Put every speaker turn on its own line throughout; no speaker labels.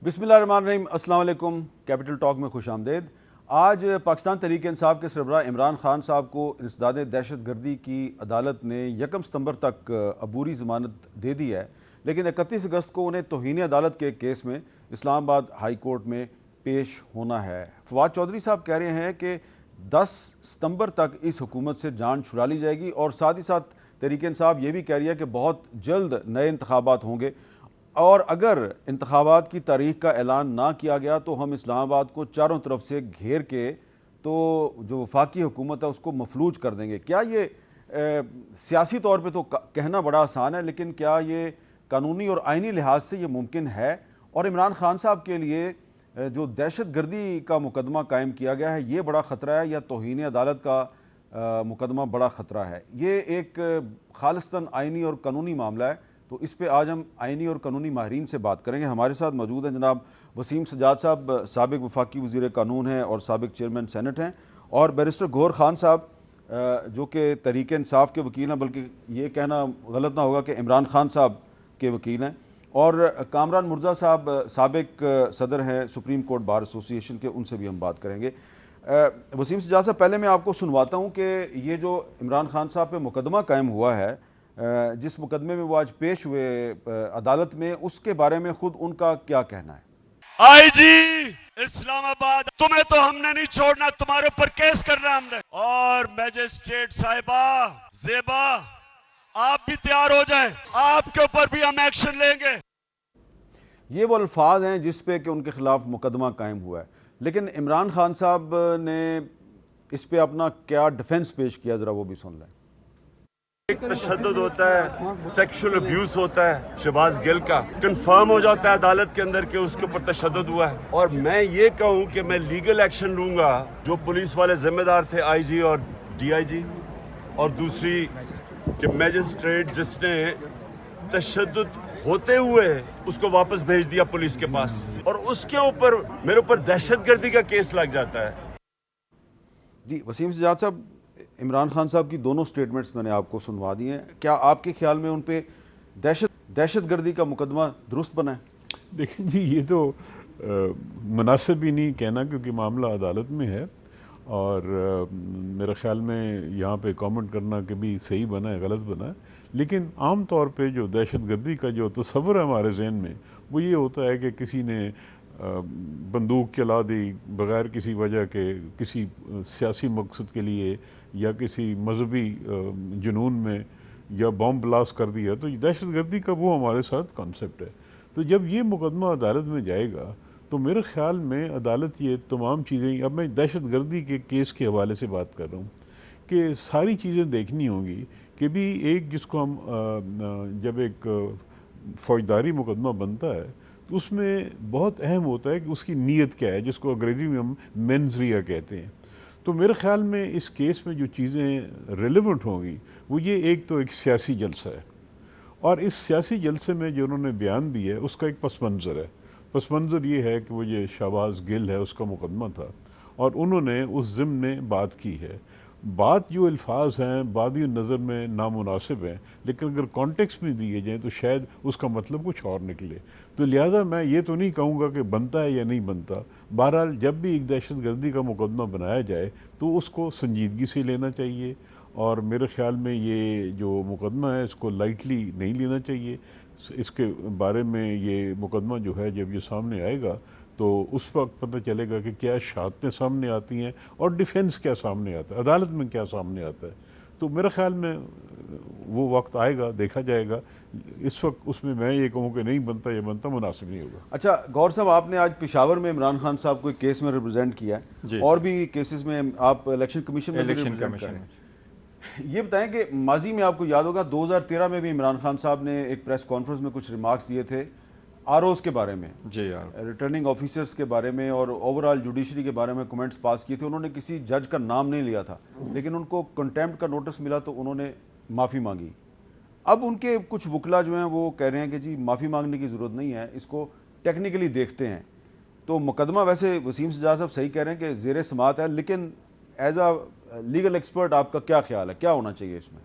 بسم اللہ الرحمن الرحیم۔ السلام علیکم، کیپٹل ٹاک میں خوش آمدید۔ آج پاکستان تحریک انصاف کے سربراہ عمران خان صاحب کو انسداد دہشت گردی کی عدالت نے 1 ستمبر تک عبوری ضمانت دے دی ہے، لیکن 31 اگست کو انہیں توہین عدالت کے کیس میں اسلام آباد ہائی کورٹ میں پیش ہونا ہے۔ فواد چودھری صاحب کہہ رہے ہیں کہ 10 ستمبر تک اس حکومت سے جان چھڑا لی جائے گی، اور ساتھ ہی ساتھ تحریک انصاف یہ بھی کہہ رہی ہے کہ بہت جلد نئے انتخابات ہوں گے، اور اگر انتخابات کی تاریخ کا اعلان نہ کیا گیا تو ہم اسلام آباد کو چاروں طرف سے گھیر کے تو جو وفاقی حکومت ہے اس کو مفلوج کر دیں گے۔ کیا یہ سیاسی طور پہ تو کہنا بڑا آسان ہے، لیکن کیا یہ قانونی اور آئینی لحاظ سے یہ ممکن ہے؟ اور عمران خان صاحب کے لیے جو دہشت گردی کا مقدمہ قائم کیا گیا ہے یہ بڑا خطرہ ہے، یا توہین عدالت کا مقدمہ بڑا خطرہ ہے؟ یہ ایک خالصتاً آئینی اور قانونی معاملہ ہے، تو اس پہ آج ہم آئینی اور قانونی ماہرین سے بات کریں گے۔ ہمارے ساتھ موجود ہیں جناب وسیم سجاد صاحب، سابق وفاقی وزیر قانون ہیں اور سابق چیئرمین سینٹ ہیں، اور بیرسٹر گوہر خان صاحب جو کہ تحریک انصاف کے وکیل ہیں، بلکہ یہ کہنا غلط نہ ہوگا کہ عمران خان صاحب کے وکیل ہیں، اور کامران مرزا صاحب سابق صدر ہیں سپریم کورٹ بار ایسوسی ایشن کے، ان سے بھی ہم بات کریں گے۔ وسیم سجاد صاحب، پہلے میں آپ کو سنواتا ہوں کہ یہ جو عمران خان صاحب پہ مقدمہ قائم ہوا ہے، جس مقدمے میں وہ آج پیش ہوئے عدالت میں، اس کے بارے میں خود ان کا کیا کہنا ہے؟
آئی جی اسلام آباد، تمہیں تو ہم نے نہیں چھوڑنا، تمہارے اوپر کیس کرنا ہم نے، اور میجسٹریٹ صاحبہ زیبا آپ بھی تیار ہو جائیں، آپ کے اوپر بھی ہم ایکشن لیں گے۔
یہ وہ الفاظ ہیں جس پہ کہ ان کے خلاف مقدمہ قائم ہوا ہے، لیکن عمران خان صاحب نے اس پہ اپنا کیا ڈیفنس پیش کیا، ذرا وہ بھی سن لیں۔
ایک تشدد ہوتا ہے، سیکشل ابیوز ہوتا ہے شہباز گل کا، کنفرم ہو جاتا ہے عدالت کے اندر کہ اس کے اوپر تشدد ہوا ہے، اور میں یہ کہوں کہ میں لیگل ایکشن لوں گا۔ جو پولیس والے ذمہ دار تھے، آئی جی اور ڈی آئی جی، اور دوسری کہ میجسٹریٹ جس نے تشدد ہوتے ہوئے اس کو واپس بھیج دیا پولیس کے پاس، اور اس کے اوپر میرے اوپر دہشت گردی کا کیس لگ جاتا ہے۔
جی وسیم سجاد صاحب، عمران خان صاحب کی دونوں سٹیٹمنٹس میں نے آپ کو سنوا دی ہیں، کیا آپ کے خیال میں ان پہ دہشت گردی کا مقدمہ درست بنا ہے؟
دیکھیں جی، یہ تو مناسب ہی نہیں کہنا، کیونکہ معاملہ عدالت میں ہے، اور میرے خیال میں یہاں پہ کامنٹ کرنا کہ بھی صحیح بنا ہے غلط بنا ہے، لیکن عام طور پہ جو دہشت گردی کا جو تصور ہے ہمارے ذہن میں، وہ یہ ہوتا ہے کہ کسی نے بندوق چلا دی بغیر کسی وجہ کے، کسی سیاسی مقصد کے لیے یا کسی مذہبی جنون میں، یا بم بلاسٹ کر دیا، تو دہشت گردی کا وہ ہمارے ساتھ کانسیپٹ ہے۔ تو جب یہ مقدمہ عدالت میں جائے گا تو میرے خیال میں عدالت یہ تمام چیزیں، اب میں دہشت گردی کے کیس کے حوالے سے بات کر رہا ہوں، کہ ساری چیزیں دیکھنی ہوں گی کہ بھی ایک جس کو ہم جب ایک فوجداری مقدمہ بنتا ہے تو اس میں بہت اہم ہوتا ہے کہ اس کی نیت کیا ہے، جس کو انگریزی میں ہم مینز ریا کہتے ہیں۔ تو میرے خیال میں اس کیس میں جو چیزیں ریلیونٹ ہوں گی وہ یہ، ایک تو ایک سیاسی جلسہ ہے، اور اس سیاسی جلسے میں جو انہوں نے بیان دیا ہے اس کا ایک پس منظر ہے۔ پس منظر یہ ہے کہ وہ یہ شہباز گل ہے، اس کا مقدمہ تھا، اور انہوں نے اس ضمن میں بات کی ہے۔ بات جو الفاظ ہیں بادی نظر میں نامناسب ہیں، لیکن اگر کانٹیکس میں دیے جائیں تو شاید اس کا مطلب کچھ اور نکلے، تو لہٰذا میں یہ تو نہیں کہوں گا کہ بنتا ہے یا نہیں بنتا۔ بہرحال جب بھی ایک دہشت گردی کا مقدمہ بنایا جائے تو اس کو سنجیدگی سے لینا چاہیے، اور میرے خیال میں یہ جو مقدمہ ہے اس کو لائٹلی نہیں لینا چاہیے۔ اس کے بارے میں یہ مقدمہ جو ہے جب یہ سامنے آئے گا تو اس وقت پتہ چلے گا کہ کیا شہادتیں سامنے آتی ہیں اور ڈیفنس کیا سامنے آتا ہے، عدالت میں کیا سامنے آتا ہے۔ تو میرے خیال میں وہ وقت آئے گا، دیکھا جائے گا۔ اس وقت اس میں یہ کہوں کہ نہیں بنتا، یہ بنتا، مناسب نہیں ہوگا۔
اچھا گور صاحب، آپ نے آج پشاور میں عمران خان صاحب کو ایک کیس میں ریپرزینٹ کیا ہے، اور بھی کیسز میں آپ الیکشن کمیشن میں ریپرزینٹ کر رہے ہیں۔ یہ بتائیں کہ ماضی میں آپ کو یاد ہوگا 2013 میں بھی عمران خان صاحب نے ایک پریس کانفرنس میں کچھ ریمارکس دیے تھے آر اوز کے بارے میں، ریٹرننگ آفیسرز کے بارے میں، اور اوورآل جوڈیشری کے بارے میں کمنٹس پاس کیے تھے۔ انہوں نے کسی جج کا نام نہیں لیا تھا، لیکن ان کو کنٹیمپٹ کا نوٹس ملا تو انہوں نے معافی مانگی۔ اب ان کے کچھ وکلا جو ہیں وہ کہہ رہے ہیں کہ جی معافی مانگنے کی ضرورت نہیں ہے، اس کو ٹیکنیکلی دیکھتے ہیں۔ تو مقدمہ ویسے وسیم سجاد صاحب صحیح کہہ رہے ہیں کہ زیر سماعت ہے، لیکن ایز اے لیگل ایکسپرٹ آپ کا کیا خیال ہے، کیا ہونا چاہیے اس میں؟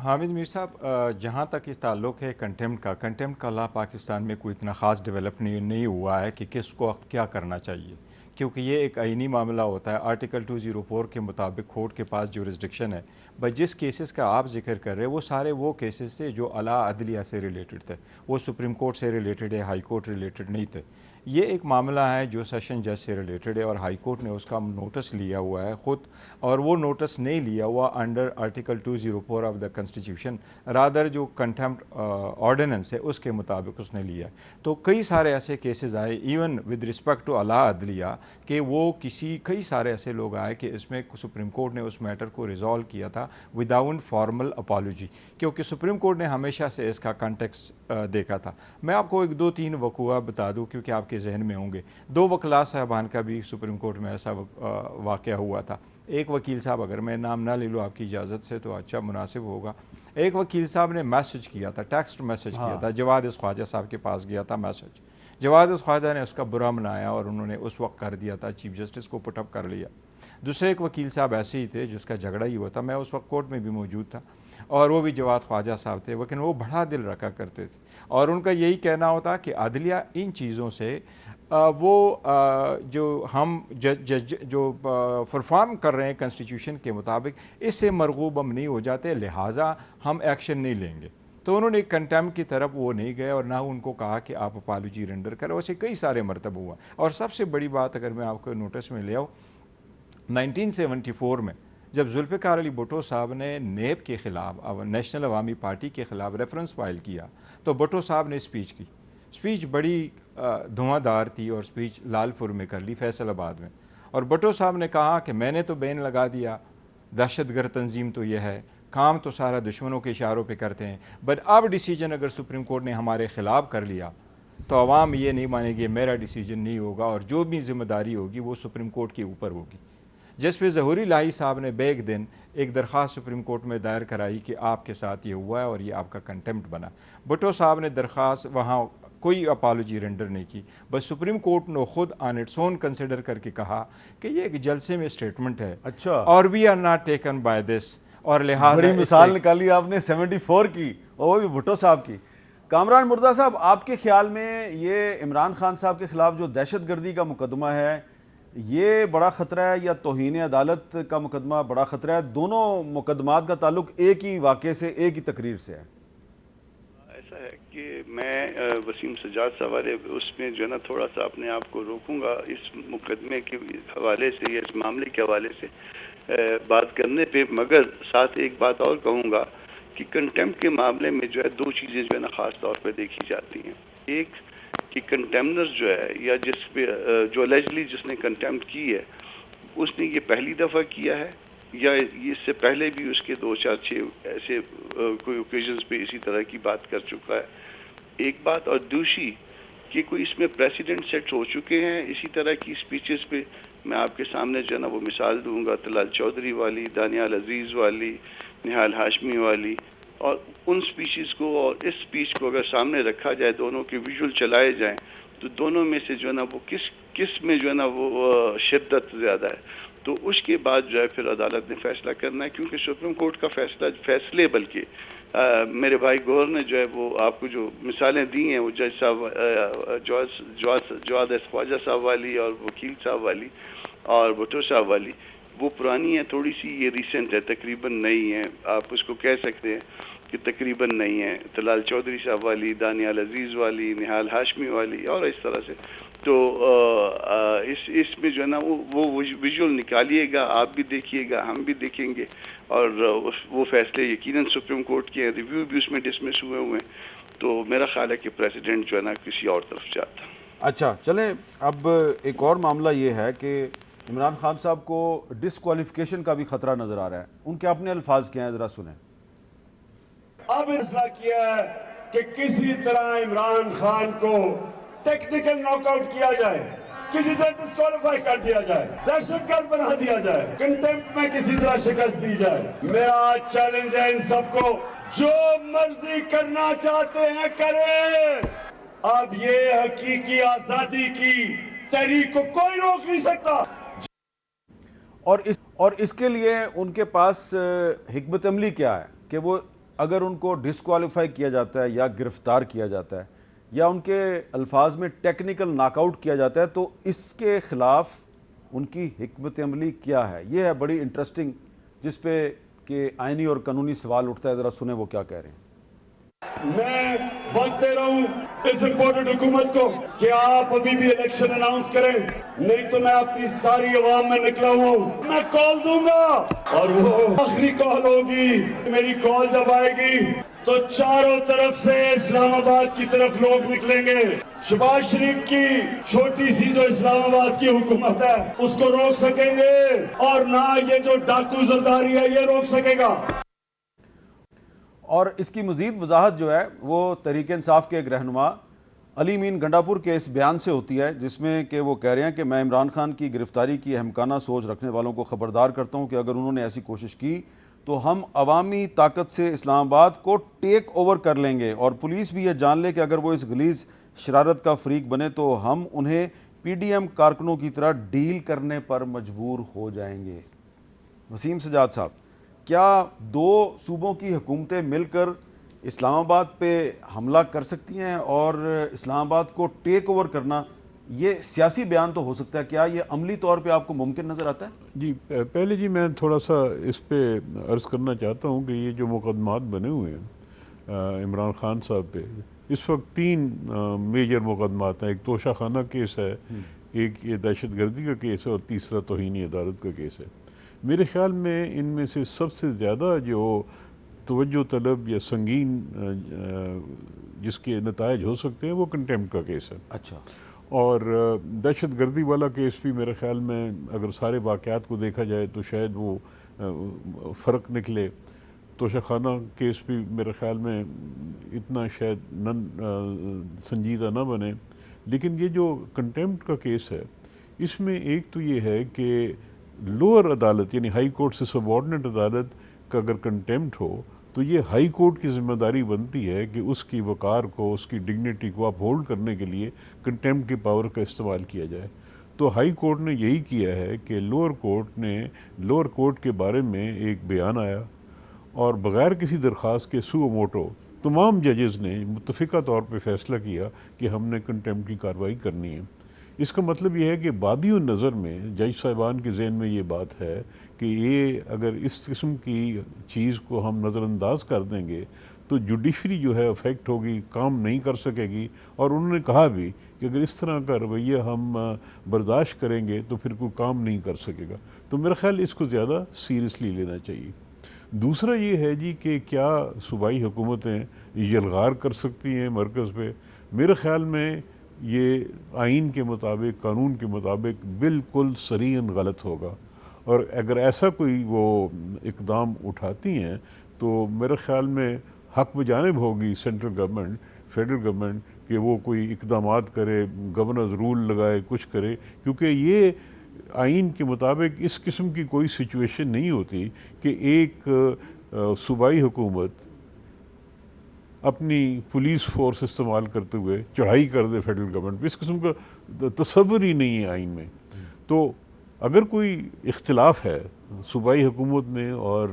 حامد میر صاحب، جہاں تک اس تعلق ہے کنٹیمپٹ کا لا پاکستان میں کوئی اتنا خاص ڈیولپ نہیں ہوا ہے کہ کس کو کیا کرنا چاہیے، کیونکہ یہ ایک آئینی معاملہ ہوتا ہے۔ آرٹیکل 204 کے مطابق کورٹ کے پاس جورسڈکشن ہے، بس جس کیسز کا آپ ذکر کر رہے ہیں وہ سارے وہ کیسز تھے جو اعلیٰ عدلیہ سے ریلیٹڈ تھے، وہ سپریم کورٹ سے ریلیٹڈ ہے، ہائی کورٹ ریلیٹڈ نہیں تھے۔ یہ ایک معاملہ ہے جو سیشن جج سے ریلیٹڈ ہے اور ہائی کورٹ نے اس کا نوٹس لیا ہوا ہے خود، اور وہ نوٹس نہیں لیا ہوا under article 204 of the constitution, rather جو کنٹیمپٹ آرڈیننس ہے اس کے مطابق اس نے لیا ہے۔ تو کئی سارے ایسے کیسز آئے ایون ود رسپیکٹ ٹو اعلیٰ عدلیہ کہ وہ کئی سارے ایسے لوگ آئے کہ اس میں سپریم کورٹ نے اس میٹر کو ریزالو کیا تھا وداؤٹ فارمل اپالوجی، کیونکہ سپریم کورٹ نے ہمیشہ سے اس کا کانٹیکسٹ دیکھا تھا۔ میں آپ کو ایک 2-3 وقوع بتا دوں کیونکہ آپ کے ذہن میں ہوں گے۔ 2 وکلاء صاحبان کا بھی سپریم کورٹ میں ایسا واقعہ ہوا تھا۔ ایک وکیل صاحب، اگر میں نام نہ لے لوں آپ کی اجازت سے تو اچھا مناسب ہوگا، ایک وکیل صاحب نے میسج کیا تھا، ٹیکسٹ میسج کیا تھا، جواد خواجہ صاحب کے پاس گیا تھا میسج، جواد خواجہ نے اس کا برا منایا اور انہوں نے اس وقت کر دیا تھا، چیف جسٹس کو پٹ اپ کر لیا۔ دوسرے ایک وکیل صاحب ایسے ہی تھے جس کا جھگڑا ہی ہوا تھا، میں اس وقت کورٹ میں بھی موجود تھا، اور وہ بھی جواد خواجہ صاحب تھے، لیکن وہ بڑا دل رکھا کرتے تھے اور ان کا یہی کہنا ہوتا کہ عدلیہ ان چیزوں سے وہ جو ہم جو پرفارم کر رہے ہیں کنسٹیٹیوشن کے مطابق اس سے مرغوب ہم نہیں ہو جاتے، لہٰذا ہم ایکشن نہیں لیں گے۔ تو انہوں نے کنٹیمپٹ کی طرف وہ نہیں گئے اور نہ ان کو کہا کہ آپ اپالوجی رینڈر کریں، ویسے کئی سارے مرتبہ ہوا۔ اور سب سے بڑی بات اگر میں آپ کو نوٹس میں لے آؤں، 1974 میں جب ذوالفقار علی بھٹو صاحب نے نیب کے خلاف نیشنل عوامی پارٹی کے خلاف ریفرنس فائل کیا تو بھٹو صاحب نے اسپیچ کی، اسپیچ بڑی دھواں دار تھی اور اسپیچ لال پور میں کر لی، فیصل آباد میں، اور بھٹو صاحب نے کہا کہ میں نے تو بین لگا دیا، دہشت گرد تنظیم تو یہ ہے، کام تو سارا دشمنوں کے اشاروں پہ کرتے ہیں، بٹ اب ڈیسیجن اگر سپریم کورٹ نے ہمارے خلاف کر لیا تو عوام یہ نہیں مانے گی، میرا ڈیسیجن نہیں ہوگا اور جو بھی ذمہ داری ہوگی وہ سپریم کورٹ کے اوپر ہوگی۔ جسٹس ظہوری لاہی صاحب نے بیک دن ایک درخواست سپریم کورٹ میں دائر کرائی کہ آپ کے ساتھ یہ ہوا ہے اور یہ آپ کا کنٹیمپٹ بنا۔ بھٹو صاحب نے درخواست وہاں کوئی اپالوجی رینڈر نہیں کی، بس سپریم کورٹ نے خود آن اٹس اون کنسیڈر کر کے کہا کہ یہ ایک جلسے میں اسٹیٹمنٹ ہے،
اچھا، اور
we are not taken by this, اور لہٰذا
بڑی مثال نکالی آپ نے 74 کی، اور وہ بھی بھٹو صاحب کی۔ کامران مرتضیٰ صاحب، آپ کے خیال میں یہ عمران خان صاحب کے خلاف جو دہشت گردی کا مقدمہ ہے یہ بڑا خطرہ ہے یا توہین عدالت کا مقدمہ بڑا خطرہ ہے؟ دونوں مقدمات کا تعلق ایک ہی واقعے سے، ایک ہی تقریر سے ہے۔
ایسا ہے کہ میں وسیم سجاد صاحب والے اس میں جو ہے نا تھوڑا سا اپنے آپ کو روکوں گا اس مقدمے کے حوالے سے یا اس معاملے کے حوالے سے بات کرنے پہ، مگر ساتھ ایک بات اور کہوں گا کہ کنٹیمپٹ کے معاملے میں جو ہے 2 چیزیں جو ہے نا خاص طور پہ دیکھی جاتی ہیں۔ ایک کہ کنٹیمنر جو ہے یا جس پہ جو الیجلی جس نے کنٹیمپٹ کی ہے اس نے یہ پہلی دفعہ کیا ہے یا اس سے پہلے بھی اس کے 2-4-6 ایسے کوئی اوکیزنز پہ اسی طرح کی بات کر چکا ہے، ایک بات۔ اور دوسری کہ کوئی اس میں پریسیڈنٹ سیٹ ہو چکے ہیں اسی طرح کی سپیچز پہ۔ میں آپ کے سامنے جو ہے نا وہ مثال دوں گا طلال چودھری والی، دانیال عزیز والی، نہال ہاشمی والی، اور ان سپیچز کو اور اس سپیچ کو اگر سامنے رکھا جائے، دونوں کے ویژول چلائے جائیں تو دونوں میں سے جو ہے نا وہ کس میں جو ہے نا وہ شدت زیادہ ہے، تو اس کے بعد جو ہے پھر عدالت نے فیصلہ کرنا ہے، کیونکہ سپریم کورٹ کا فیصلے بلکہ میرے بھائی گور نے جو ہے وہ آپ کو جو مثالیں دی ہیں وہ جج صاحب جواد خواجہ صاحب والی اور وکیل صاحب والی اور بھٹو صاحب والی، وہ پرانی ہے تھوڑی سی، یہ ریسنٹ ہے، تقریباً نئی ہے، آپ اس کو کہہ سکتے ہیں کہ تقریباً نہیں ہے، طلال چودھری صاحب والی، دانیال عزیز والی، نہال ہاشمی والی اور اس طرح سے۔ تو اس میں جو ہے نا وہ ویژول نکالیے گا، آپ بھی دیکھیے گا، ہم بھی دیکھیں گے، اور وہ فیصلے یقیناً سپریم کورٹ کے ریویو بھی اس میں ڈسمس ہوئے ہیں، تو میرا خیال ہے کہ پریزیڈنٹ جو ہے نا کسی اور طرف جاتا۔
اچھا چلیں، اب ایک اور معاملہ یہ ہے کہ عمران خان صاحب کو ڈسکوالیفیکیشن کا بھی خطرہ نظر آ رہا ہے، ان کے اپنے الفاظ کیا ہیں، ذرا سنیں۔
اب فیصلہ کیا ہے کہ کسی طرح عمران خان کو ٹیکنیکل ناک آؤٹ کیا جائے، کسی طرح ڈسکوالیفائی کر دیا جائے، دہشت گرد بنا دیا جائے، کنٹیمپٹ میں کسی طرح شکست دی جائے۔ میرا چیلنج ہے ان سب کو، جو مرضی کرنا چاہتے ہیں کریں، اب یہ حقیقی آزادی کی تحریک کو کوئی روک نہیں سکتا۔
اور اس کے لیے ان کے پاس حکمت عملی کیا ہے کہ وہ اگر ان کو ڈسکوالیفائی کیا جاتا ہے یا گرفتار کیا جاتا ہے یا ان کے الفاظ میں ٹیکنیکل ناک آؤٹ کیا جاتا ہے تو اس کے خلاف ان کی حکمت عملی کیا ہے؟ یہ ہے بڑی انٹرسٹنگ، جس پہ کہ آئینی اور قانونی سوال اٹھتا ہے. ذرا سنیں وہ کیا کہہ رہے ہیں.
میں وقت دے رہا ہوں اس امپورٹنٹ حکومت کو کہ آپ ابھی بھی الیکشن اناؤنس کریں، نہیں تو میں اپنی ساری عوام میں نکلا ہوں، میں کال دوں گا اور وہ آخری کال ہوگی. میری کال جب آئے گی تو چاروں طرف سے اسلام آباد کی طرف لوگ نکلیں گے. شہباز شریف کی چھوٹی سی جو اسلام آباد کی حکومت ہے اس کو روک سکیں گے اور نہ یہ جو ڈاکو زرداری ہے یہ روک سکے گا.
اور اس کی مزید وضاحت جو ہے وہ تحریک انصاف کے ایک رہنما علی امین گنڈاپور کے اس بیان سے ہوتی ہے، جس میں کہ وہ کہہ رہے ہیں کہ میں عمران خان کی گرفتاری کی احمقانہ سوچ رکھنے والوں کو خبردار کرتا ہوں کہ اگر انہوں نے ایسی کوشش کی تو ہم عوامی طاقت سے اسلام آباد کو ٹیک اوور کر لیں گے، اور پولیس بھی یہ جان لے کہ اگر وہ اس غلیظ شرارت کا فریق بنے تو ہم انہیں پی ڈی ایم کارکنوں کی طرح ڈیل کرنے پر مجبور ہو جائیں گے. وسیم سجاد صاحب، کیا دو صوبوں کی حکومتیں مل کر اسلام آباد پہ حملہ کر سکتی ہیں اور اسلام آباد کو ٹیک اوور کرنا؟ یہ سیاسی بیان تو ہو سکتا ہے، کیا یہ عملی طور پہ آپ کو ممکن نظر آتا ہے؟
جی پہلے جی میں تھوڑا سا اس پہ عرض کرنا چاہتا ہوں کہ یہ جو مقدمات بنے ہوئے ہیں عمران خان صاحب پہ، اس وقت 3 میجر مقدمات ہیں. ایک توشہ خانہ کیس ہے، ایک یہ دہشت گردی کا کیس ہے، اور تیسرا توہین عدالت کا کیس ہے. میرے خیال میں ان میں سے سب سے زیادہ جو توجہ طلب یا سنگین جس کے نتائج ہو سکتے ہیں وہ کنٹیمپٹ کا کیس ہے.
اچھا.
اور دہشت گردی والا کیس بھی میرے خیال میں اگر سارے واقعات کو دیکھا جائے تو شاید وہ فرق نکلے. توشہ خانہ کیس بھی میرے خیال میں اتنا شاید سنجیدہ نہ بنے. لیکن یہ جو کنٹیمپٹ کا کیس ہے اس میں ایک تو یہ ہے کہ لوور عدالت یعنی ہائی کورٹ سے سبارڈنیٹ عدالت کا اگر کنٹیمپٹ ہو تو یہ ہائی کورٹ کی ذمہ داری بنتی ہے کہ اس کی وقار کو، اس کی ڈگنیٹی کو اپ ہولڈ کرنے کے لیے کنٹیمپٹ کی پاور کا استعمال کیا جائے. تو ہائی کورٹ نے یہی کیا ہے کہ لوور کورٹ کے بارے میں ایک بیان آیا اور بغیر کسی درخواست کے سو موٹو تمام ججز نے متفقہ طور پہ فیصلہ کیا کہ ہم نے کنٹیمپٹ کی کارروائی کرنی ہے. اس کا مطلب یہ ہے کہ بادی النظر میں جج صاحبان کے ذہن میں یہ بات ہے کہ یہ اگر اس قسم کی چیز کو ہم نظر انداز کر دیں گے تو جوڈیشری جو ہے افیکٹ ہوگی، کام نہیں کر سکے گی. اور انہوں نے کہا بھی کہ اگر اس طرح کا رویہ ہم برداشت کریں گے تو پھر کوئی کام نہیں کر سکے گا. تو میرا خیال اس کو زیادہ سیریسلی لینا چاہیے. دوسرا یہ ہے جی کہ کیا صوبائی حکومتیں یلغار کر سکتی ہیں مرکز پہ؟ میرے خیال میں یہ آئین کے مطابق، قانون کے مطابق بالکل صریحاً غلط ہوگا. اور اگر ایسا کوئی وہ اقدام اٹھاتی ہیں تو میرے خیال میں حق بجانب ہوگی سینٹرل گورنمنٹ، فیڈرل گورنمنٹ کہ وہ کوئی اقدامات کرے، گورنرز رول لگائے، کچھ کرے، کیونکہ یہ آئین کے مطابق اس قسم کی کوئی سچویشن نہیں ہوتی کہ ایک صوبائی حکومت اپنی پولیس فورس استعمال کرتے ہوئے چڑھائی کر دے فیڈرل گورنمنٹ پہ. اس قسم کا تصور ہی نہیں ہے آئین میں. تو اگر کوئی اختلاف ہے صوبائی حکومت میں اور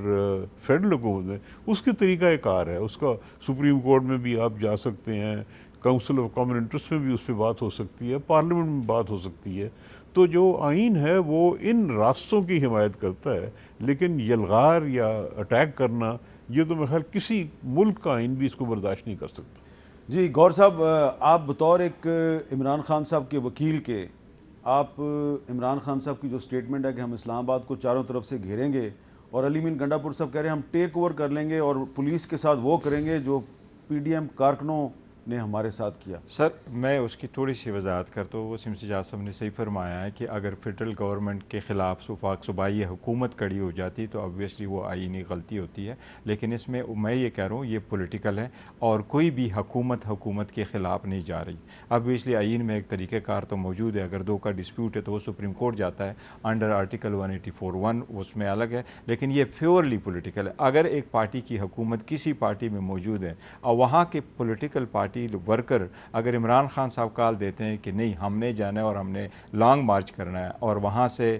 فیڈرل حکومت میں، اس کے طریقہ کار ہے، اس کا سپریم کورٹ میں بھی آپ جا سکتے ہیں، کونسل آف کامن انٹرسٹ میں بھی اس پہ بات ہو سکتی ہے، پارلیمنٹ میں بات ہو سکتی ہے. تو جو آئین ہے وہ ان راستوں کی حمایت کرتا ہے، لیکن یلغار یا اٹیک کرنا یہ تو میرے خیال کسی ملک کا آئین بھی اس کو برداشت نہیں کر سکتا.
جی گور صاحب، آپ بطور ایک عمران خان صاحب کے وکیل کے، آپ عمران خان صاحب کی جو سٹیٹمنٹ ہے کہ ہم اسلام آباد کو چاروں طرف سے گھیریں گے، اور علی امین گنڈاپور صاحب کہہ رہے ہیں ہم ٹیک اوور کر لیں گے اور پولیس کے ساتھ وہ کریں گے جو پی ڈی ایم کارکنوں نے ہمارے ساتھ کیا.
سر میں اس کی تھوڑی سی وضاحت کرتا ہوں. وسیم سجاد صاحب نے صحیح فرمایا ہے کہ اگر فیڈرل گورنمنٹ کے خلاف صوبائی حکومت کڑی ہو جاتی تو obviously وہ آئینی غلطی ہوتی ہے. لیکن اس میں یہ کہہ رہا ہوں یہ پولیٹیکل ہے اور کوئی بھی حکومت کے خلاف نہیں جا رہی. obviously آئین میں ایک طریقہ کار تو موجود ہے، اگر دو کا ڈسپیوٹ ہے تو وہ سپریم کورٹ جاتا ہے انڈر آرٹیکل 184(1), اس میں الگ ہے. لیکن یہ پیورلی پولیٹیکل ہے. اگر ایک پارٹی کی حکومت کسی پارٹی میں موجود ہے اور وہاں کے پولیٹیکل پارٹی پارٹی ورکر اگر عمران خان صاحب کال دیتے ہیں کہ نہیں ہم نے جانا ہے اور ہم نے لانگ مارچ کرنا ہے، اور وہاں سے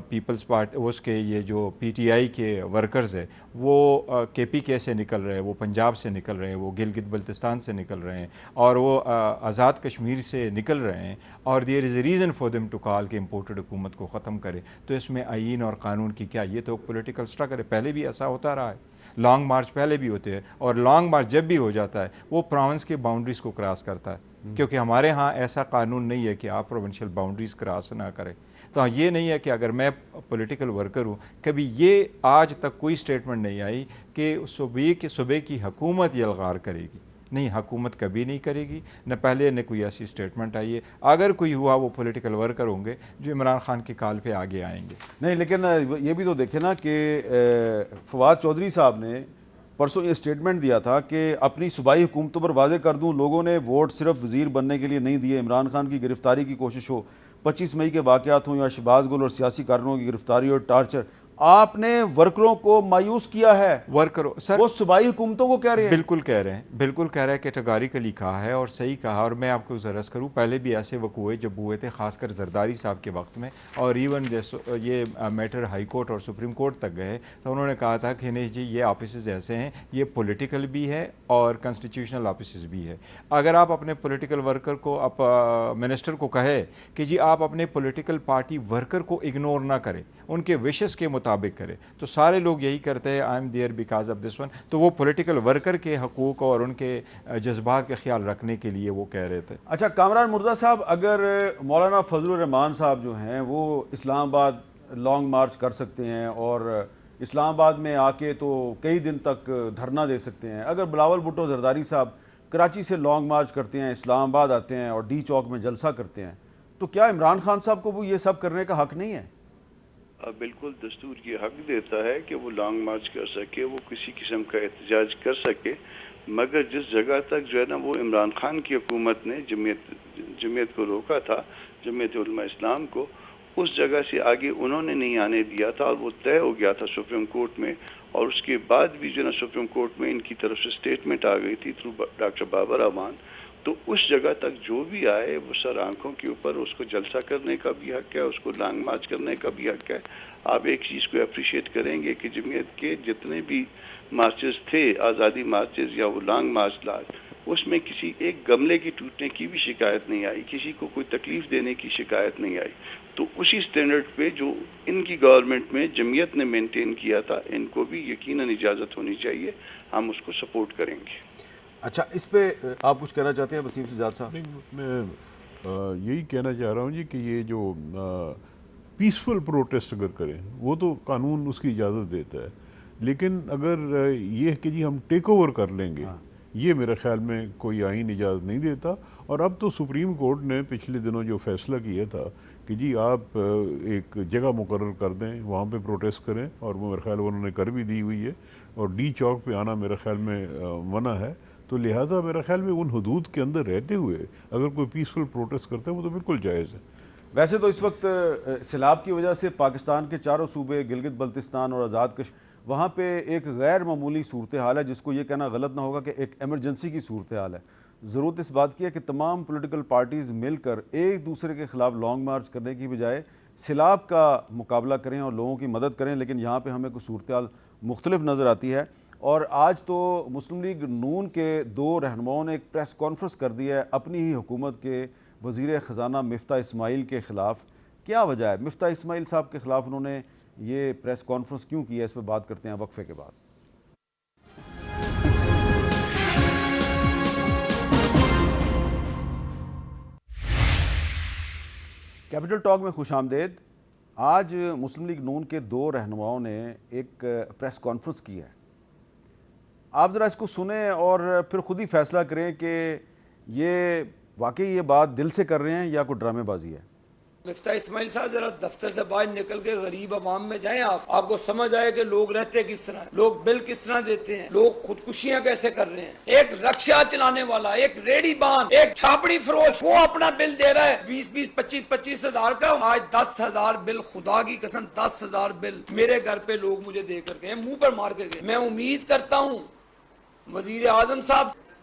پیپلز پارٹی اس کے یہ جو پی ٹی آئی کے ورکرز ہیں وہ کے پی کے سے نکل رہے ہیں، وہ پنجاب سے نکل رہے ہیں، وہ گلگت بلتستان سے نکل رہے ہیں، اور وہ آزاد کشمیر سے نکل رہے ہیں، اور there is a reason for them to call کہ امپورٹڈ حکومت کو ختم کرے، تو اس میں آئین اور قانون کی کیا؟ یہ تو پولیٹیکل اسٹرگل ہے، پہلے بھی ایسا ہوتا رہا ہے، لانگ مارچ پہلے بھی ہوتے ہیں، اور لانگ مارچ جب بھی ہو جاتا ہے وہ پروونس کے باؤنڈریز کو کراس کرتا ہے، کیونکہ ہمارے ہاں ایسا قانون نہیں ہے کہ آپ پروونشل باؤنڈریز کراس نہ کریں۔ تو یہ نہیں ہے کہ اگر میں پولیٹیکل ورکر ہوں، کبھی یہ آج تک کوئی سٹیٹمنٹ نہیں آئی کہ صوبے کی حکومت یہ الغار کرے گی، نہیں، حکومت کبھی نہیں کرے گی، نہ پہلے نہ کوئی ایسی سٹیٹمنٹ آئی ہے۔ اگر کوئی ہوا وہ پولیٹیکل ورکر ہوں گے جو عمران خان کے کال پہ آگے آئیں گے۔
نہیں، لیکن یہ بھی تو دیکھیں نا کہ فواد چودھری صاحب نے پرسوں یہ سٹیٹمنٹ دیا تھا کہ اپنی صوبائی حکومتوں پر واضح کر دوں، لوگوں نے ووٹ صرف وزیر بننے کے لیے نہیں دیے، عمران خان کی گرفتاری کی کوشش ہو، 25 مئی کے واقعات ہوں یا شہباز گل اور سیاسی کارکنوں کی گرفتاری اور ٹارچر، آپ نے ورکروں کو مایوس کیا ہے۔
ورکروں سر
وہ صوبائی حکومتوں کو کہہ رہے ہیں،
بالکل کہہ رہے ہیں، بالکل کہہ رہے ہیں، کیٹیگوریکلی کہا ہے اور صحیح کہا۔ اور میں آپ کو عرض کروں، پہلے بھی ایسے وقوع جب ہوئے تھے، خاص کر زرداری صاحب کے وقت میں، اور ایون یہ میٹر ہائی کورٹ اور سپریم کورٹ تک گئے تو انہوں نے کہا تھا کہ نہیں جی یہ آفیسز ایسے ہیں، یہ پولیٹیکل بھی ہے اور کنسٹیٹیوشنل آفیسز بھی ہے۔ اگر آپ اپنے پولیٹیکل ورکر کو منسٹر کو کہے کہ جی آپ اپنے پولیٹیکل پارٹی ورکر کو اگنور نہ کریں، ان کے وشز کے مطابق کرے، تو سارے لوگ یہی کرتے ہیں I am there because of this one, تو وہ پولیٹیکل ورکر کے حقوق اور ان کے جذبات کا خیال رکھنے کے لیے وہ کہہ رہے تھے۔
اچھا کامران مرزا صاحب، اگر مولانا فضل الرحمان صاحب جو ہیں وہ اسلام آباد لانگ مارچ کر سکتے ہیں اور اسلام آباد میں آ کے تو کئی دن تک دھرنا دے سکتے ہیں، اگر بلاول بھٹو زرداری صاحب کراچی سے لانگ مارچ کرتے ہیں، اسلام آباد آتے ہیں اور ڈی چوک میں جلسہ کرتے ہیں، تو کیا عمران خان صاحب کو وہ یہ سب کرنے کا حق نہیں ہے؟
بالکل دستور یہ حق دیتا ہے کہ وہ لانگ مارچ کر سکے، وہ کسی قسم کا احتجاج کر سکے، مگر جس جگہ تک جو ہے نا وہ عمران خان کی حکومت نے جمعیت کو روکا تھا، جمعیت علماء اسلام کو، اس جگہ سے آگے انہوں نے نہیں آنے دیا تھا، اور وہ طے ہو گیا تھا سپریم کورٹ میں، اور اس کے بعد بھی جو ہے نا سپریم کورٹ میں ان کی طرف سے سٹیٹمنٹ آ گئی تھی تھرو ڈاکٹر بابر امان، تو اس جگہ تک جو بھی آئے وہ سر آنکھوں کے اوپر اس کو جلسہ کرنے کا بھی حق ہے، اس کو لانگ مارچ کرنے کا بھی حق ہے۔ آپ ایک چیز کو اپریشیٹ کریں گے کہ جمعیت کے جتنے بھی مارچز تھے، آزادی مارچز یا وہ لانگ مارچ اس میں کسی ایک گملے کی ٹوٹنے کی بھی شکایت نہیں آئی، کسی کو کوئی تکلیف دینے کی شکایت نہیں آئی۔ تو اسی سٹینڈرڈ پہ جو ان کی گورنمنٹ میں جمعیت نے مینٹین کیا تھا، ان کو بھی یقیناً اجازت ہونی چاہیے، ہم اس کو سپورٹ کریں گے۔
اچھا، اس پہ آپ کچھ کہنا چاہتے ہیں وسیم سجاد صاحب؟
میں یہی کہنا چاہ رہا ہوں جی کہ یہ جو پیسفل پروٹیسٹ اگر کریں وہ تو قانون اس کی اجازت دیتا ہے، لیکن اگر یہ کہ جی ہم ٹیک اوور کر لیں گے، یہ میرے خیال میں کوئی آئین اجازت نہیں دیتا۔ اور اب تو سپریم کورٹ نے پچھلے دنوں جو فیصلہ کیا تھا کہ جی آپ ایک جگہ مقرر کر دیں، وہاں پہ پروٹیسٹ کریں، اور وہ میرے خیال انہوں نے کر بھی دی ہوئی ہے، اور ڈی چوک پہ آنا میرے خیال میں منع ہے، تو لہٰذا میرے خیال میں ان حدود کے اندر رہتے ہوئے اگر کوئی پیسفل پروٹیسٹ کرتا ہے وہ تو بالکل جائز ہے۔
ویسے تو اس وقت سیلاب کی وجہ سے پاکستان کے چاروں صوبے گلگت بلتستان اور آزاد کشمیر، وہاں پہ ایک غیر معمولی صورتحال ہے، جس کو یہ کہنا غلط نہ ہوگا کہ ایک ایمرجنسی کی صورتحال ہے۔ ضرورت اس بات کی ہے کہ تمام پولیٹیکل پارٹیز مل کر ایک دوسرے کے خلاف لانگ مارچ کرنے کی بجائے سیلاب کا مقابلہ کریں اور لوگوں کی مدد کریں، لیکن یہاں پہ ہمیں کوئی صورتحال مختلف نظر آتی ہے۔ اور آج تو مسلم لیگ نون کے 2 رہنماؤں نے ایک پریس کانفرنس کر دی ہے اپنی ہی حکومت کے وزیر خزانہ مفتاح اسماعیل کے خلاف۔ کیا وجہ ہے مفتاح اسماعیل صاحب کے خلاف انہوں نے یہ پریس کانفرنس کیوں کی ہے؟ اس پہ بات کرتے ہیں وقفے کے بعد۔ کیپٹل ٹاک میں خوش آمدید۔ آج مسلم لیگ نون کے 2 رہنماؤں نے ایک پریس کانفرنس کی ہے، آپ ذرا اس کو سنیں اور پھر خود ہی فیصلہ کریں کہ یہ واقعی یہ بات دل سے کر رہے ہیں یا کوئی ڈرامے بازی ہے۔
مفتاح اسماعیل صاحب ذرا دفتر سے باہر نکل کے غریب عوام میں جائیں، آپ کو سمجھ آئے کہ لوگ رہتے کس طرح، لوگ بل کس طرح دیتے ہیں، لوگ خودکشیاں کیسے کر رہے ہیں۔ ایک رکشہ چلانے والا، ایک ریڑی باندھ، ایک چھاپڑی فروش، وہ اپنا بل دے رہا ہے 20 25 ہزار کا، آج 10,000 بل، خدا کی قسم 10,000 بل میرے گھر پہ لوگ مجھے دے کر گئے، منہ پر مار کے گئے۔ میں امید کرتا ہوں وزیر اعظم صاحب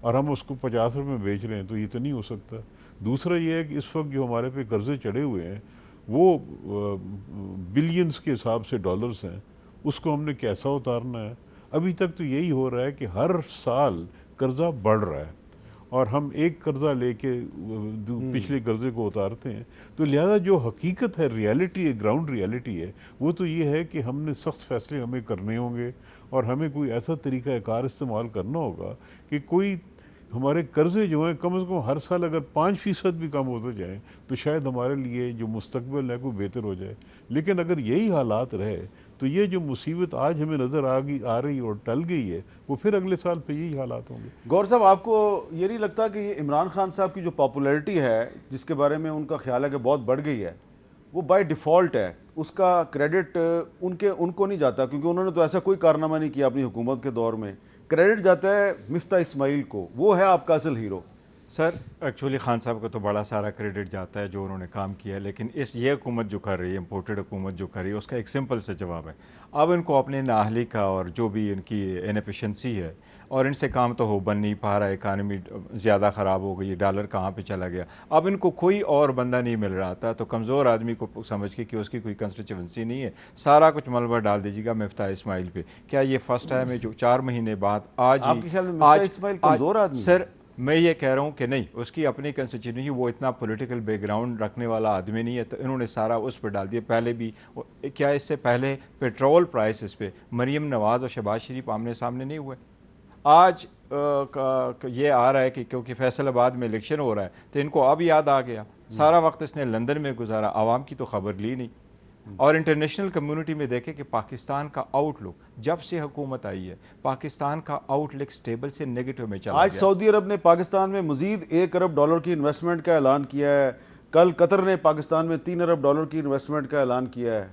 اور ہم اس کو 50 روپے میں بیچ رہے ہیں، تو یہ تو نہیں ہو سکتا۔ دوسرا یہ ہے کہ اس وقت جو ہمارے پہ قرضے چڑھے ہوئے ہیں وہ بلینز کے حساب سے ڈالرز ہیں، اس کو ہم نے کیسا اتارنا ہے؟ ابھی تک تو یہی ہو رہا ہے کہ ہر سال قرضہ بڑھ رہا ہے اور ہم ایک قرضہ لے کے پچھلے قرضے کو اتارتے ہیں۔ تو لہذا جو حقیقت ہے، ریالٹی ہے، گراؤنڈ ریالٹی ہے، وہ تو یہ ہے کہ ہم نے سخت فیصلے ہمیں کرنے ہوں گے اور ہمیں کوئی ایسا طریقہ کار استعمال کرنا ہوگا کہ کوئی ہمارے قرضے جو ہیں کم از کم ہر سال اگر 5% بھی کم ہوتے جائیں تو شاید ہمارے لیے جو مستقبل ہے کوئی بہتر ہو جائے۔ لیکن اگر یہی حالات رہے تو یہ جو مصیبت آج ہمیں نظر آ رہی اور ٹل گئی ہے، وہ پھر اگلے سال پہ یہی حالات ہوں گے۔
گور صاحب، آپ کو یہ نہیں لگتا کہ یہ عمران خان صاحب کی جو پاپولیرٹی ہے، جس کے بارے میں ان کا خیال ہے کہ بہت بڑھ گئی ہے، وہ بائی ڈیفالٹ ہے، اس کا کریڈٹ ان کو نہیں جاتا، کیونکہ انہوں نے تو ایسا کوئی کارنامہ نہیں کیا اپنی حکومت کے دور میں، کریڈٹ جاتا ہے مفتاح اسماعیل کو، وہ ہے آپ کا اصل ہیرو؟
سر ایکچولی خان صاحب کو تو بڑا سارا کریڈٹ جاتا ہے جو انہوں نے کام کیا ہے، لیکن یہ حکومت جو کر رہی ہے، امپورٹڈ حکومت جو کر رہی ہے، اس کا ایک سمپل سے جواب ہے۔ اب ان کو اپنے نااہلی کا اور جو بھی ان کی انیفیشنسی ہے، اور ان سے کام تو ہو بن نہیں پا رہا، اکانومی زیادہ خراب ہو گئی، ڈالر کہاں پہ چلا گیا، اب ان کو کوئی اور بندہ نہیں مل رہا تھا، تو کمزور آدمی کو سمجھ کے کہ اس کی کوئی کنسٹیچوئنسی نہیں ہے، سارا کچھ ملبہ ڈال دیجیے گا مفتاح اسماعیل پہ۔ کیا یہ فرسٹ ٹائم ہے جو 4 مہینے بعد آج
آپ کے خیال میں مفتاح اسماعیل کمزور آدمی؟
سر میں یہ کہہ رہا ہوں کہ نہیں، اس کی اپنی کنسٹیچوئنسی، وہ اتنا پولیٹیکل بیک گراؤنڈ رکھنے والا آدمی نہیں ہے، تو انہوں نے سارا اس پہ ڈال دیا۔ پہلے بھی کیا اس سے پہلے پیٹرول پرائسز پہ مریم نواز اور شہباز شریف آمنے سامنے نہیں ہوئے؟ آج یہ آ رہا ہے کہ کیونکہ فیصل آباد میں الیکشن ہو رہا ہے تو ان کو اب یاد آ گیا۔ سارا وقت اس نے لندن میں گزارا، عوام کی تو خبر لی نہیں۔ اور انٹرنیشنل کمیونٹی میں دیکھیں کہ پاکستان کا آؤٹ لک جب سے حکومت آئی ہے، پاکستان کا آؤٹ لک سٹیبل سے نیگیٹو میں چلا گیا۔
آج سعودی عرب نے پاکستان میں مزید $1 ارب کی انویسٹمنٹ کا اعلان کیا ہے، کل قطر نے پاکستان میں $3 ارب کی انویسٹمنٹ کا اعلان کیا ہے۔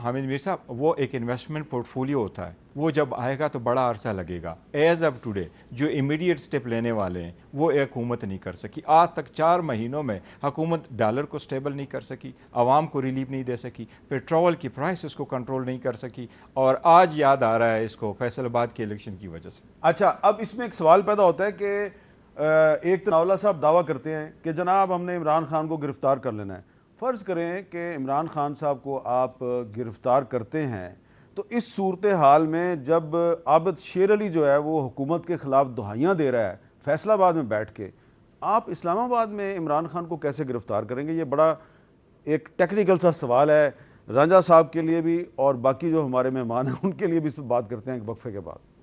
حامد میر صاحب، وہ ایک انویسٹمنٹ پورٹ فولیو ہوتا ہے، وہ جب آئے گا تو بڑا عرصہ لگے گا۔ ایز آف ٹوڈے جو امیڈیٹ سٹیپ لینے والے ہیں وہ حکومت نہیں کر سکی۔ آج تک 4 مہینوں میں حکومت ڈالر کو سٹیبل نہیں کر سکی، عوام کو ریلیف نہیں دے سکی، پیٹرول کی پرائسز کو کنٹرول نہیں کر سکی، اور آج یاد آ رہا ہے اس کو فیصل آباد کے الیکشن کی وجہ سے۔
اچھا، اب اس میں ایک سوال پیدا ہوتا ہے کہ ایک تناولا صاحب دعویٰ کرتے ہیں کہ جناب ہم نے عمران خان کو گرفتار کر لینا ہے۔ فرض کریں کہ عمران خان صاحب کو آپ گرفتار کرتے ہیں، تو اس صورتحال میں جب عابد شیر علی جو ہے وہ حکومت کے خلاف دہائیاں دے رہا ہے فیصل آباد میں بیٹھ کے، آپ اسلام آباد میں عمران خان کو کیسے گرفتار کریں گے؟ یہ بڑا ایک ٹیکنیکل سا سوال ہے رانجھا صاحب کے لیے بھی، اور باقی جو ہمارے مہمان ہیں ان کے لیے بھی اس پہ بات کرتے ہیں ایک وقفے کے بعد۔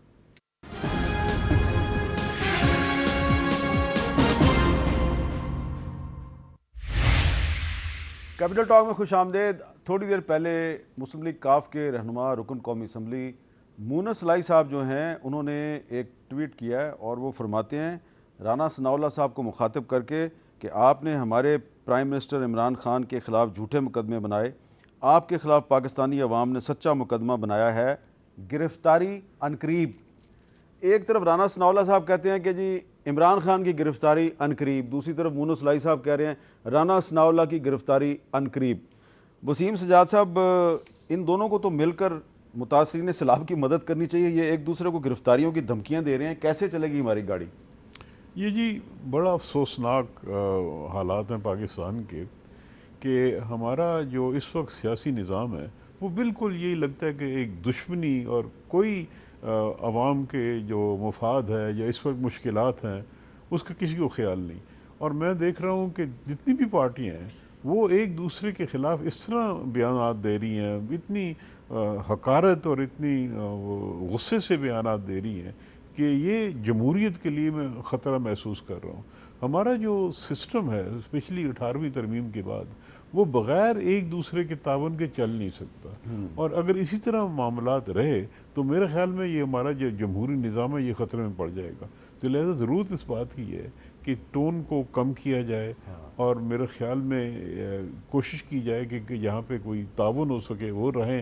کیپٹل ٹاک میں خوش آمدید۔ تھوڑی دیر پہلے مسلم لیگ کاف کے رہنما رکن قومی اسمبلی مونس لائی صاحب جو ہیں انہوں نے ایک ٹویٹ کیا ہے، اور وہ فرماتے ہیں رانا ثناء اللہ صاحب کو مخاطب کر کے کہ آپ نے ہمارے پرائم منسٹر عمران خان کے خلاف جھوٹے مقدمے بنائے، آپ کے خلاف پاکستانی عوام نے سچا مقدمہ بنایا ہے، گرفتاری عنقریب۔ ایک طرف رانا ثناء اللہ صاحب کہتے ہیں کہ جی عمران خان کی گرفتاری عنقریب، دوسری طرف مونس لائی صاحب کہہ رہے ہیں رانا ثناء اللہ کی گرفتاری عنقریب۔ وسیم سجاد صاحب، ان دونوں کو تو مل کر متاثرین سیلاب کی مدد کرنی چاہیے، یہ ایک دوسرے کو گرفتاریوں کی دھمکیاں دے رہے ہیں، کیسے چلے گی ہماری گاڑی؟
یہ جی بڑا افسوسناک حالات ہیں پاکستان کے کہ ہمارا جو اس وقت سیاسی نظام ہے وہ بالکل یہی لگتا ہے کہ ایک دشمنی اور کوئی عوام کے جو مفاد ہے یا اس وقت مشکلات ہیں اس کا کسی کو خیال نہیں۔ اور میں دیکھ رہا ہوں کہ جتنی بھی پارٹیاں ہیں وہ ایک دوسرے کے خلاف اس طرح بیانات دے رہی ہیں، اتنی حقارت اور اتنی غصے سے بیانات دے رہی ہیں کہ یہ جمہوریت کے لیے میں خطرہ محسوس کر رہا ہوں۔ ہمارا جو سسٹم ہے پچھلی 18ویں ترمیم کے بعد وہ بغیر ایک دوسرے کے تعاون کے چل نہیں سکتا، اور اگر اسی طرح معاملات رہے تو میرے خیال میں یہ ہمارا جو جمہوری نظام ہے یہ خطرے میں پڑ جائے گا۔ تو لہذا ضرورت اس بات کی ہے کہ ٹون کو کم کیا جائے، اور میرے خیال میں کوشش کی جائے کہ جہاں پہ کوئی تعاون ہو سکے وہ رہیں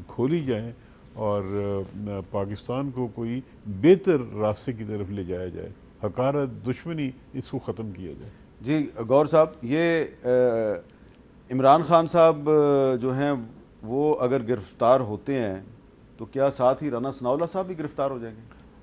کھولی جائیں، اور پاکستان کو کوئی بہتر راستے کی طرف لے جایا جائے، حقارت دشمنی اس کو ختم کیا جائے۔
جی گور صاحب، یہ عمران خان صاحب جو ہیں وہ اگر گرفتار ہوتے ہیں تو کیا ساتھ ہی رانا ثناء اللہ صاحب بھی گرفتار ہو جائیں گے؟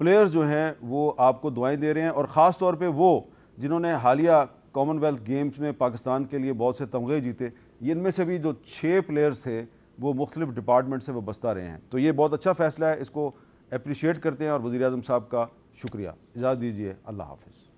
پلیئرز جو ہیں وہ آپ کو دعائیں دے رہے ہیں، اور خاص طور پہ وہ جنہوں نے حالیہ کامن ویلتھ گیمز میں پاکستان کے لیے بہت سے تمغے جیتے، یہ ان میں سے بھی جو 6 پلیئرز تھے وہ مختلف ڈپارٹمنٹ سے وابستہ رہے ہیں. تو یہ بہت اچھا فیصلہ ہے، اس کو اپریشیٹ کرتے ہیں اور وزیر اعظم صاحب کا شکریہ. اجازت دیجیے، اللہ حافظ.